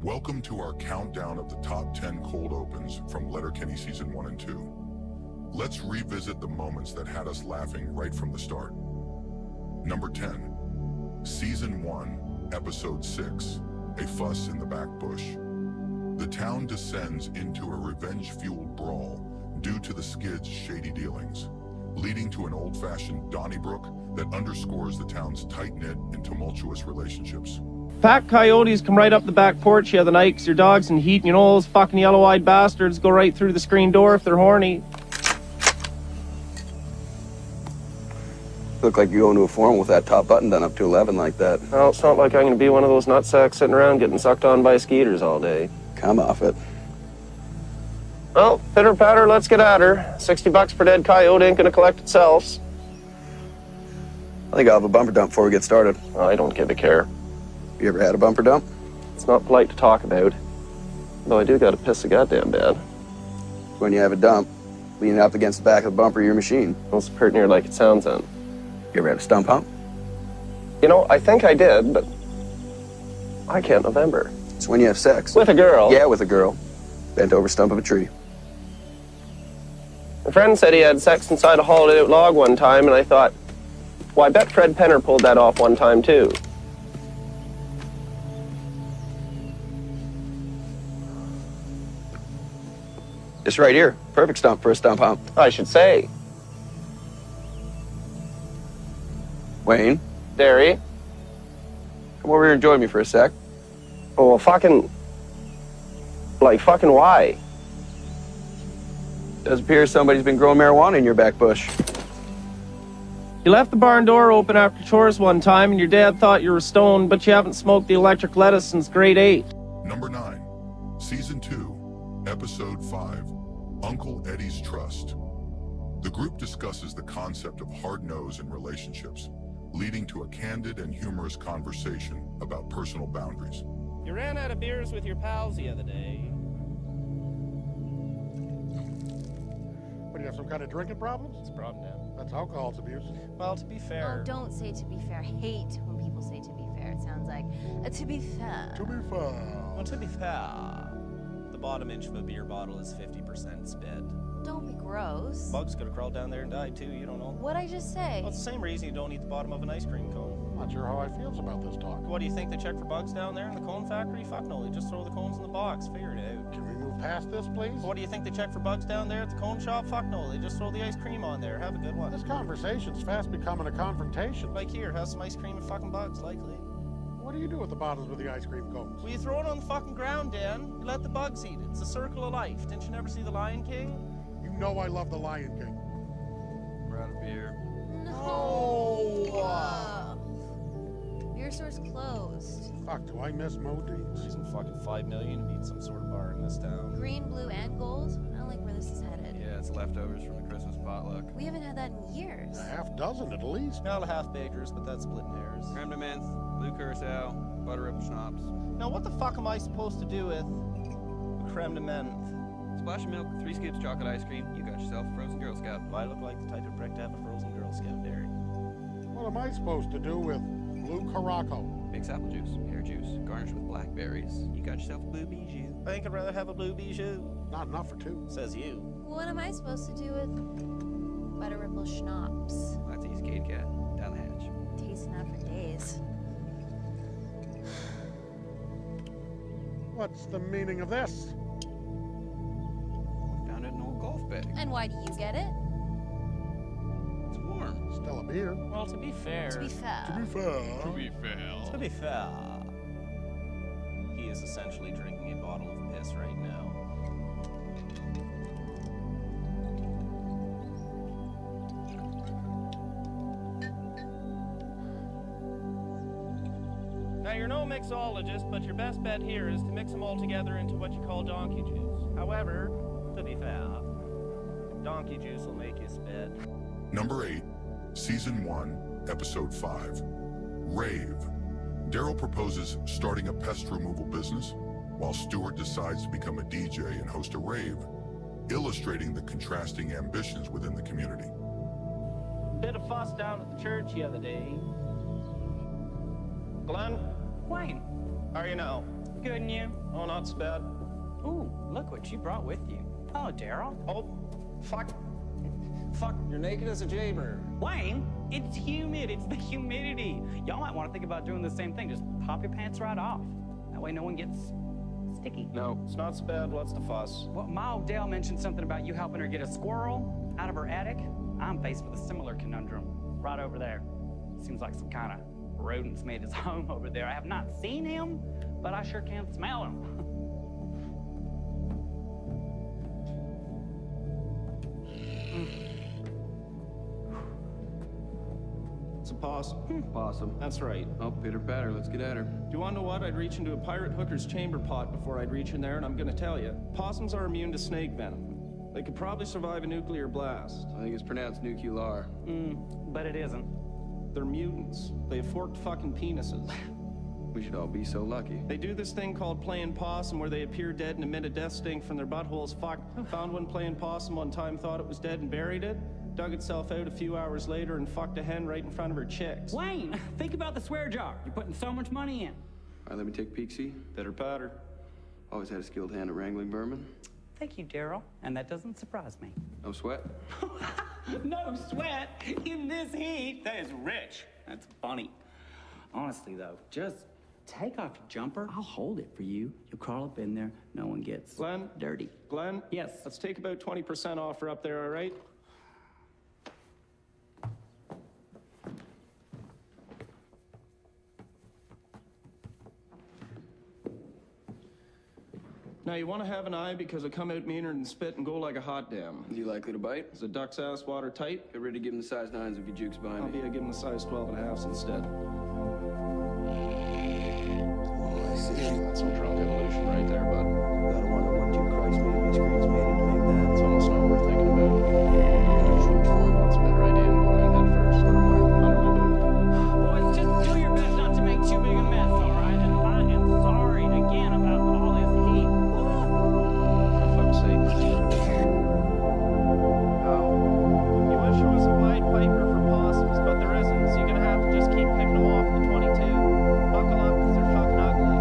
Welcome to our countdown of the top 10 cold opens from LetterKenny Season 1 and 2. Let's revisit the moments that had us laughing right from the start. Number 10, Season 1, Episode 6, A Fuss in the Back Bush. The town descends into a revenge-fueled brawl due to the Skid's shady dealings, leading to an old-fashioned Donnybrook that underscores the town's tight-knit and tumultuous relationships. Pack coyotes come right up the back porch the other night 'cause your dog's in heat and you know those fucking yellow-eyed bastards go right through the screen door if they're horny. Look like you're going to a formal with that top button done up to 11 like that. Well, it's not like I'm gonna be one of those nutsacks sitting around getting sucked on by skeeters all day. Come off it. Well, pitter-patter, let's get at her. $60 per dead coyote ain't gonna collect itself. I think I'll have a bumper dump before we get started. I don't give a care. You ever had a bumper dump? It's not polite to talk about. Though I do gotta piss so goddamn bad. When you have a dump, lean it up against the back of the bumper of your machine. Well, it's pretty near like it sounds then. You ever had a stump hump? You know, I think I did, but I can't November. It's when you have sex. With a girl? Yeah, with a girl. Bent over stump of a tree. A friend said he had sex inside a hollowed out log one time, and I thought, well, I bet Fred Penner pulled that off one time too. This right here. Perfect stump for a stump hump. I should say. Wayne, Derry. come over here and join me for a sec. Oh, well, fucking why? Does appear somebody's been growing marijuana in your back bush. You left the barn door open after chores one time, and your dad thought you were stoned, but you haven't smoked the electric lettuce since grade 8. Number 9, Season 2, Episode 5, Uncle Eddie's Trust. The group discusses the concept of hard nose in relationships, leading to a candid and humorous conversation about personal boundaries. You ran out of beers with your pals the other day. What, do you have some kind of drinking problems? What's the problem now? That's alcohol's abuse. Well, to be fair... Oh, don't say to be fair. I hate when people say to be fair. It sounds like to be fair. To be fair. Well, to be fair, the bottom inch of a beer bottle is 50% spit. Don't be gross. Bugs could have crawled down there and died too, you don't know. What'd I just say? Well, it's the same reason you don't eat the bottom of an ice cream cone. I'm not sure how I feels about this talk. What do you think they check for bugs down there in the cone factory? Fuck no, they just throw the cones in the box. Figure it out. Can we move past this, please? What do you think they check for bugs down there at the cone shop? Fuck no, they just throw the ice cream on there. Have a good one. This conversation's fast becoming a confrontation. Like here, have some ice cream and fucking bugs, likely. What do you do with the bottles with the ice cream cones? Well, you throw it on the fucking ground, Dan. You let the bugs eat it. It's a circle of life. Didn't you never see The Lion King? You know I love the Lion King. We're out of beer. Beer store's closed. Fuck, do I miss Modines? Using fucking $5 million to beat some sort of bar in this town. Green, blue, and gold. I don't like where this is headed. Yeah, it's leftovers from the Christmas potluck. We haven't had that in years. A half dozen at least. Now the half bakers, but that's splitting hairs. Creme de menthe, blue curacao, butter ripple schnapps. Now what the fuck am I supposed to do with creme de menthe? Splash of milk, 3 scoops chocolate ice cream. You got yourself a frozen Girl Scout. I look like the type of prick to have a frozen Girl Scout, Derry. What am I supposed to do with blue Caraco? Mix apple juice, pear juice, garnished with blackberries. You got yourself a blue bijou. I think I'd rather have a blue bijou. Not enough for 2. Says you. What am I supposed to do with butter ripple schnapps? That's easy, Kate Cat. Down the hatch. Tasting that for days. What's the meaning of this? We found it in an old golf bag. And why do you get it? It's warm. Still a beer. Well, to be fair. To be fair. To be fair. To be fair. He is essentially drinking a bottle of piss right now. Now, you're no mixologist, but your best bet here is to mix them all together into what you call donkey juice. However, to be fair, donkey juice will make you spit. Number 8, Season 1, Episode 5, Rave. Daryl proposes starting a pest removal business, while Stuart decides to become a DJ and host a rave, illustrating the contrasting ambitions within the community. Bit of fuss down at the church the other day. Glenn? Wayne. How are you now? good, and you? Oh, not so bad. Ooh, look what you brought with you. Oh, Daryl. Oh, fuck. Fuck, you're naked as a jaybird. Wayne, it's humid. It's the humidity. Y'all might want to think about doing the same thing. Just pop your pants right off. That way no one gets sticky. No, it's not so bad. What's the fuss? Well, Ma Odell mentioned something about you helping her get a squirrel out of her attic. I'm faced with a similar conundrum right over there. Seems like some kind of rodent's made his home over there. I have not seen him, but I sure can smell him. It's a possum. Possum. That's right. Oh, pitter patter, let's get at her. Do you want to know what? I'd reach into a pirate hooker's chamber pot before I'd reach in there, and I'm gonna tell you. Possums are immune to snake venom. They could probably survive a nuclear blast. I think it's pronounced nuclear. But it isn't. They're mutants. They have forked fucking penises. We should all be so lucky. They do this thing called playing possum where they appear dead and emit a death stink from their buttholes. Fuck. Found one playing possum one time, thought it was dead and buried it. Dug itself out a few hours later and fucked a hen right in front of her chicks. Wayne, think about the swear jar. You're putting so much money in. All right, let me take a peek, see? Pitter patter. Always had a skilled hand at wrangling vermin. Thank you, Daryl. And that doesn't surprise me. No sweat. No sweat in this heat. That is rich. That's funny. Honestly, though, just take off your jumper. I'll hold it for you. You'll crawl up in there. No one gets Glenn? dirty. Glenn? Yes. Let's take about 20% off her up there, all right? Now, you want to have an eye because I come out meaner than spit and go like a hot damn. Is he likely to bite? Is a duck's ass watertight? Get ready to give him the size 9s if he jukes behind I'll me. be give him the size 12 and a halves instead. Oh, I see. That's some drunk evolution right there, bud. Gotta wonder what two Christ made miscreants made it to make that. It's almost not worth thinking about. That's a better idea than going in head first. Under my boot. Boys, just do your best not to make too big a mess, all right? And I am sorry again about all this heat. For fuck's sake. You wish there was a Pied Piper for possums, but there isn't, so you're gonna have to just keep picking them off the 22. Buckle up, because they're fucking ugly.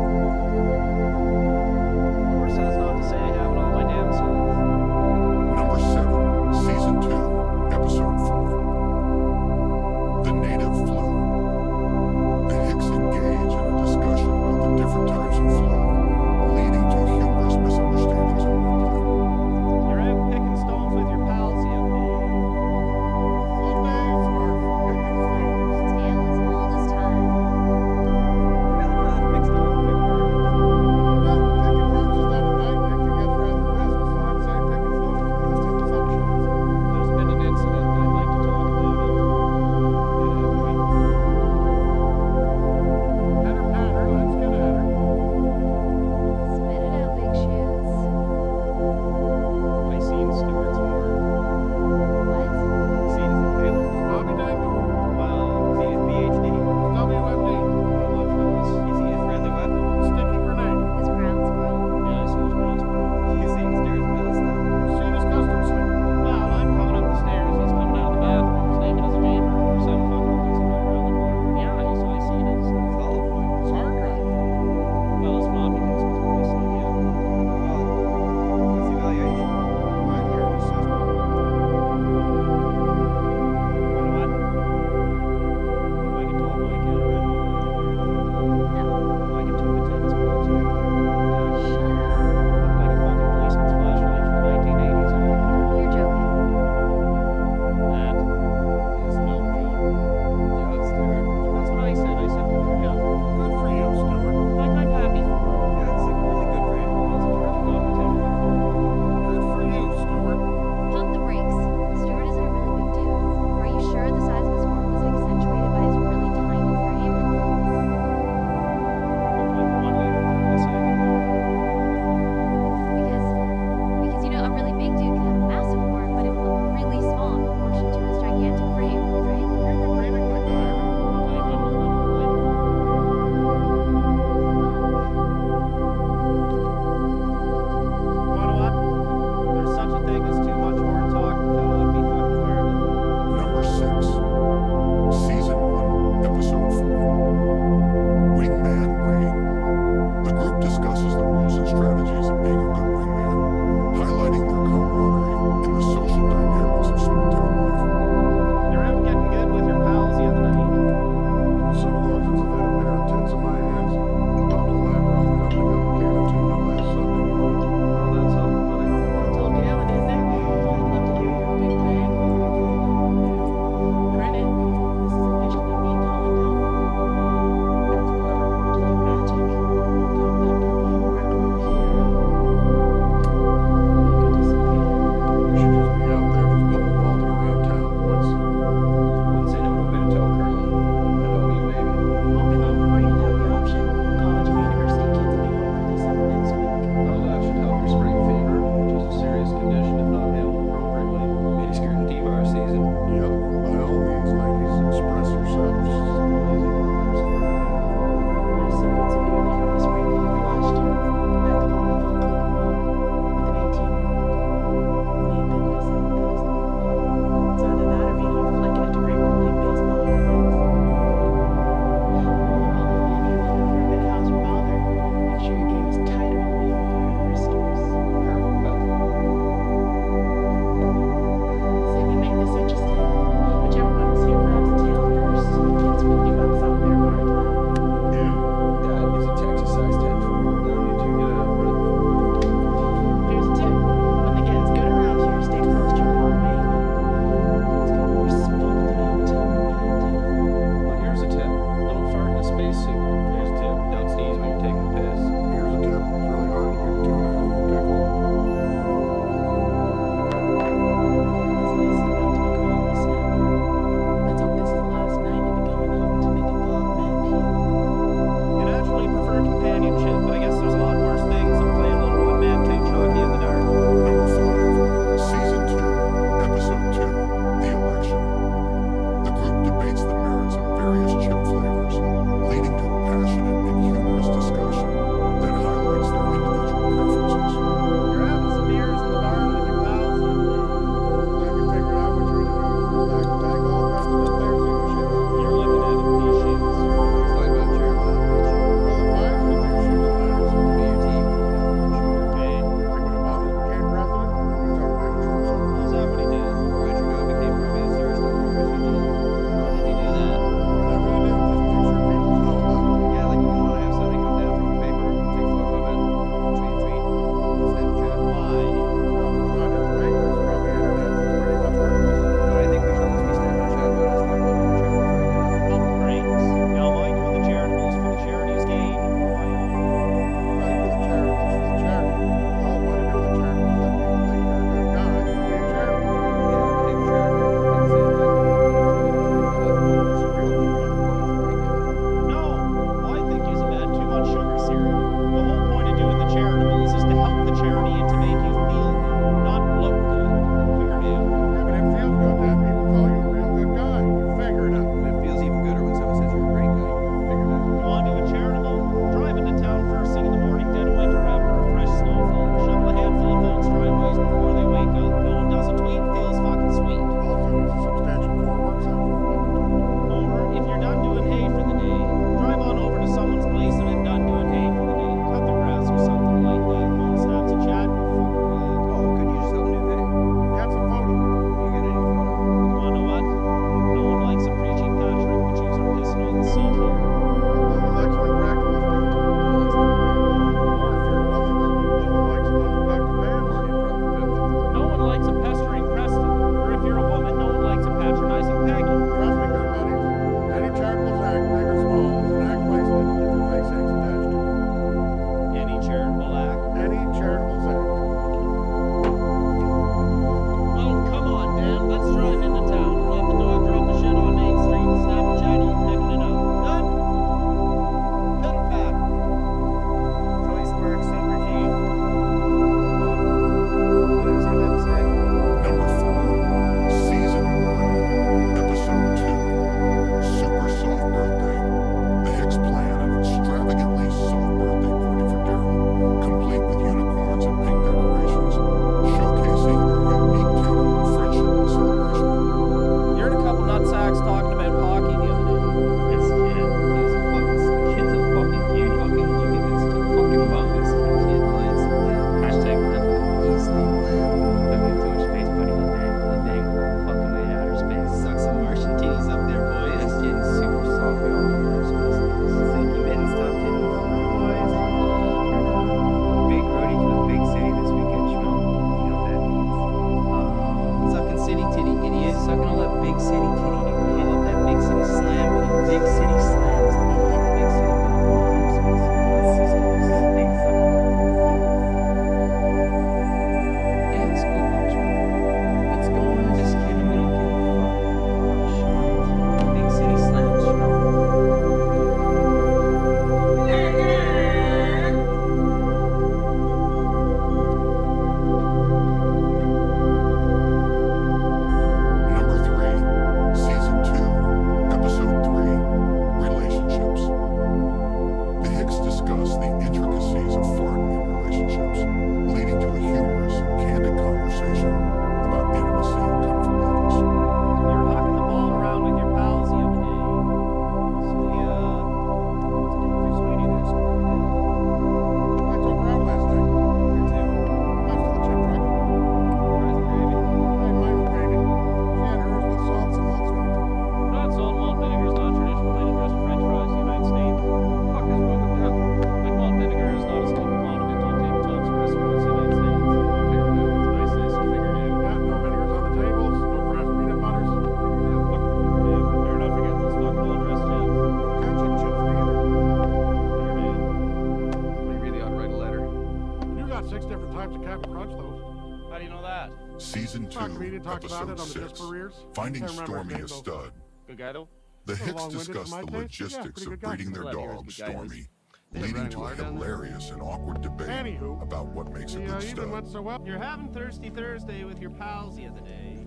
got 6 different types of Captain Crunch, though. How do you know that? Season 2, Comedian talks about Episode it on the 6, Just for Ears. Finding Can't remember his Stormy name, a though. stud. Good guy, though? The Little Hicks long-winded for discuss my the taste, but yeah, logistics pretty of good guy. breeding their Glad he was a dog, good guy. Stormy, They have leading running to a water down there? hilarious and awkward debate Anywho, about what makes a the good evening stud. went so well. You're having Thirsty Thursday with your pals the other day.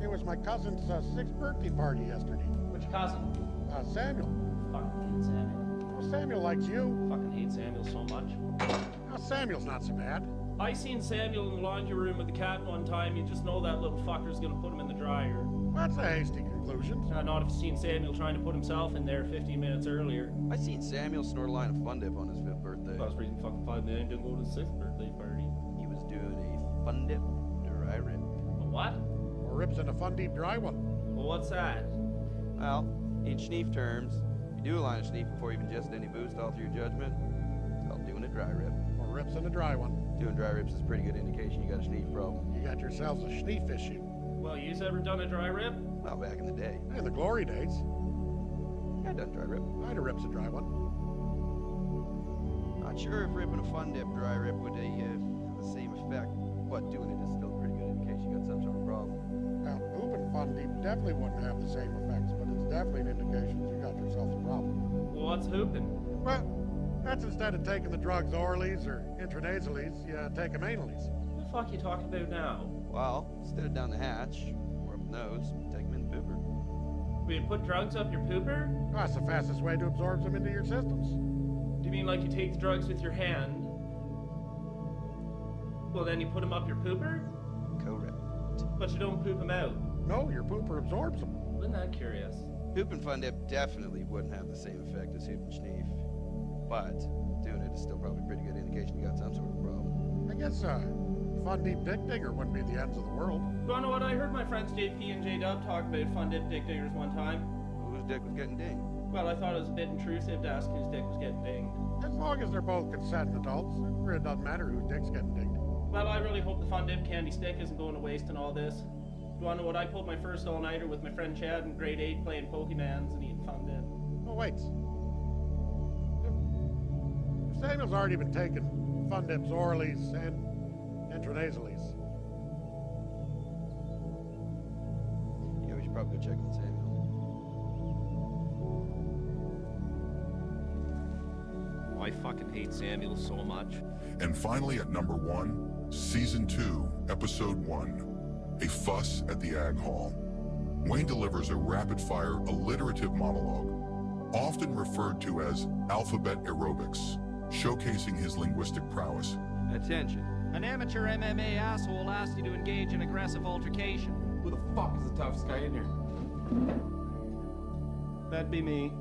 It was my cousin's 6th birthday party yesterday. Which cousin? Samuel. Fucking hate Samuel. Well, Samuel likes you. Fucking hate Samuel so much. Now, Samuel's not so bad. I seen Samuel in the laundry room with the cat one time. You just know that little fucker's gonna put him in the dryer. That's a hasty conclusion. Not if you seen Samuel trying to put himself in there 15 minutes earlier. I seen Samuel snort a line of Fun Dip on his 5th birthday. I was reading fucking 5 million, didn't go to his 6th birthday party. He was doing a Fun Dip dry rip. A what? Or rips in a fun deep dry one. Well, what's that? Well, in schneef terms, if you do a line of schneef before you've ingested any booze to alter your judgment, it's called doing a dry rip. Or rips in a dry one. Doing dry rips is a pretty good indication you got a schneef problem. You got yourselves a schneef issue. Well, you's ever done a dry rip? Well, back in the day, In the glory days, I done dry rip. I'd have rips a dry one. Not sure if ripping a Fun Dip dry rip would have the same effect, but doing it is still a pretty good indication you got some sort of problem. Now, pooping fun deep definitely wouldn't have the same effects, but it's definitely an indication you got yourself a problem. Well, what's hooping? Well, that's instead of taking the drugs oralies or intranasales, you take them analies. What the fuck you talking about now? Well, instead of down the hatch or up the nose, take them in the pooper. Will you put drugs up your pooper? That's the fastest way to absorb them into your systems. Do you mean like you take the drugs with your hand? Well, then you put them up your pooper? Correct. But you don't poop them out. No, your pooper absorbs them. Isn't that curious? Hoop and Fun Dip definitely wouldn't have the same effect as Hoop and Schneef, but doing it is still probably a pretty good indication you got some sort of problem. I guess fun deep dick digger wouldn't be the ends of the world. You wanna know what I heard my friends JP and J-Dub talk about fun dip dick diggers one time? Whose dick was getting dinged? Well, I thought it was a bit intrusive to ask whose dick was getting dinged. As long as they're both consenting adults, it really doesn't matter whose dick's getting dinged. Well, I really hope the fun dip candy stick isn't going to waste in all this. You wanna know what I pulled my first all-nighter with my friend Chad in grade 8 playing Pokemans and eating fun dip? Oh, wait. If Samuel's already been taking fun dips oralies and intranasales, Yeah, we should probably go check on Samuel. I fucking hate Samuel so much. And finally, at number 1, Season 2, Episode 1, A Fuss at the Ag Hall. Wayne delivers a rapid-fire, alliterative monologue, often referred to as alphabet aerobics, showcasing his linguistic prowess. Attention. An amateur MMA asshole asked you to engage in aggressive altercation. Who the fuck is the toughest guy in here? That'd be me.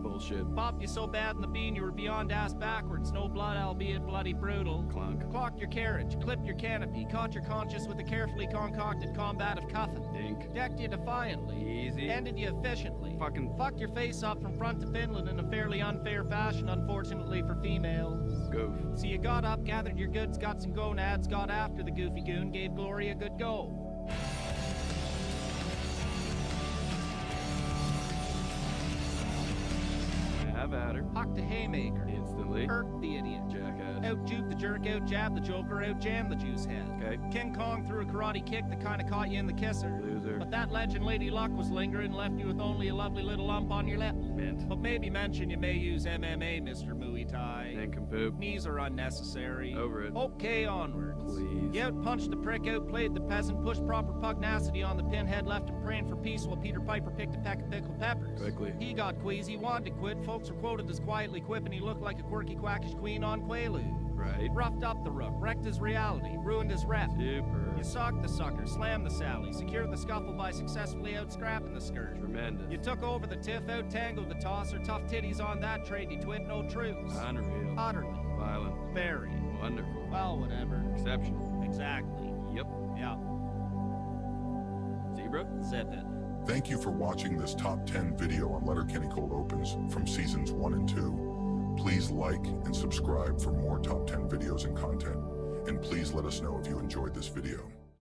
Bullshit. Popped you so bad in the bean you were beyond ass backwards. No blood, albeit bloody brutal. Clunk. Clocked your carriage, clipped your canopy, caught your conscience with a carefully concocted combative cuffin. Dink. Decked you defiantly. Easy. Ended you efficiently. Fucking Fucked your face up from front to Finland in a fairly unfair fashion, unfortunately for females. goof. So you got up, gathered your goods, got some gonads, got after the goofy goon, gave Glory a good go. Have at her. Hucked a haymaker. Instantly. Irked the idiot. Jackass. Out juke the jerk, out jab the joker, out jam the juice head. Okay. King Kong threw a karate kick that kinda caught you in the kisser. Loser. But that legend Lady Luck was lingering and left you with only a lovely little lump on your lip. Mint. But maybe mention you may use MMA, Mr. Muay Thai. Nincompoop. Knees are unnecessary. Over it. Okay, onwards. Please. You out-punched the prick, outplayed the peasant, pushed proper pugnacity on the pinhead, left him praying for peace while Peter Piper picked a peck of pickled peppers. Quickly. He got queasy, wanted to quit. Folks were quoted as quietly quipping he looked like a quirky, quackish queen on Quaalude. Right. Roughed up the rook, wrecked his reality, ruined his rep. Super. You socked the sucker, slammed the Sally, secured the scuffle by successfully out-scrapping the skirt. Tremendous. You took over the tiff, out-tangled the tosser, tough titties on that trade, you twit, no truce. Unreal. Utterly. Violent. Very. Wonderful. Well, whatever. Exceptional. Exactly. Yep. Yeah. Zebra. Zip it. Thank you for watching this top 10 video on LetterKenny Cold Opens from seasons 1 and 2. Please like and subscribe for more top 10 videos and content. And please let us know if you enjoyed this video.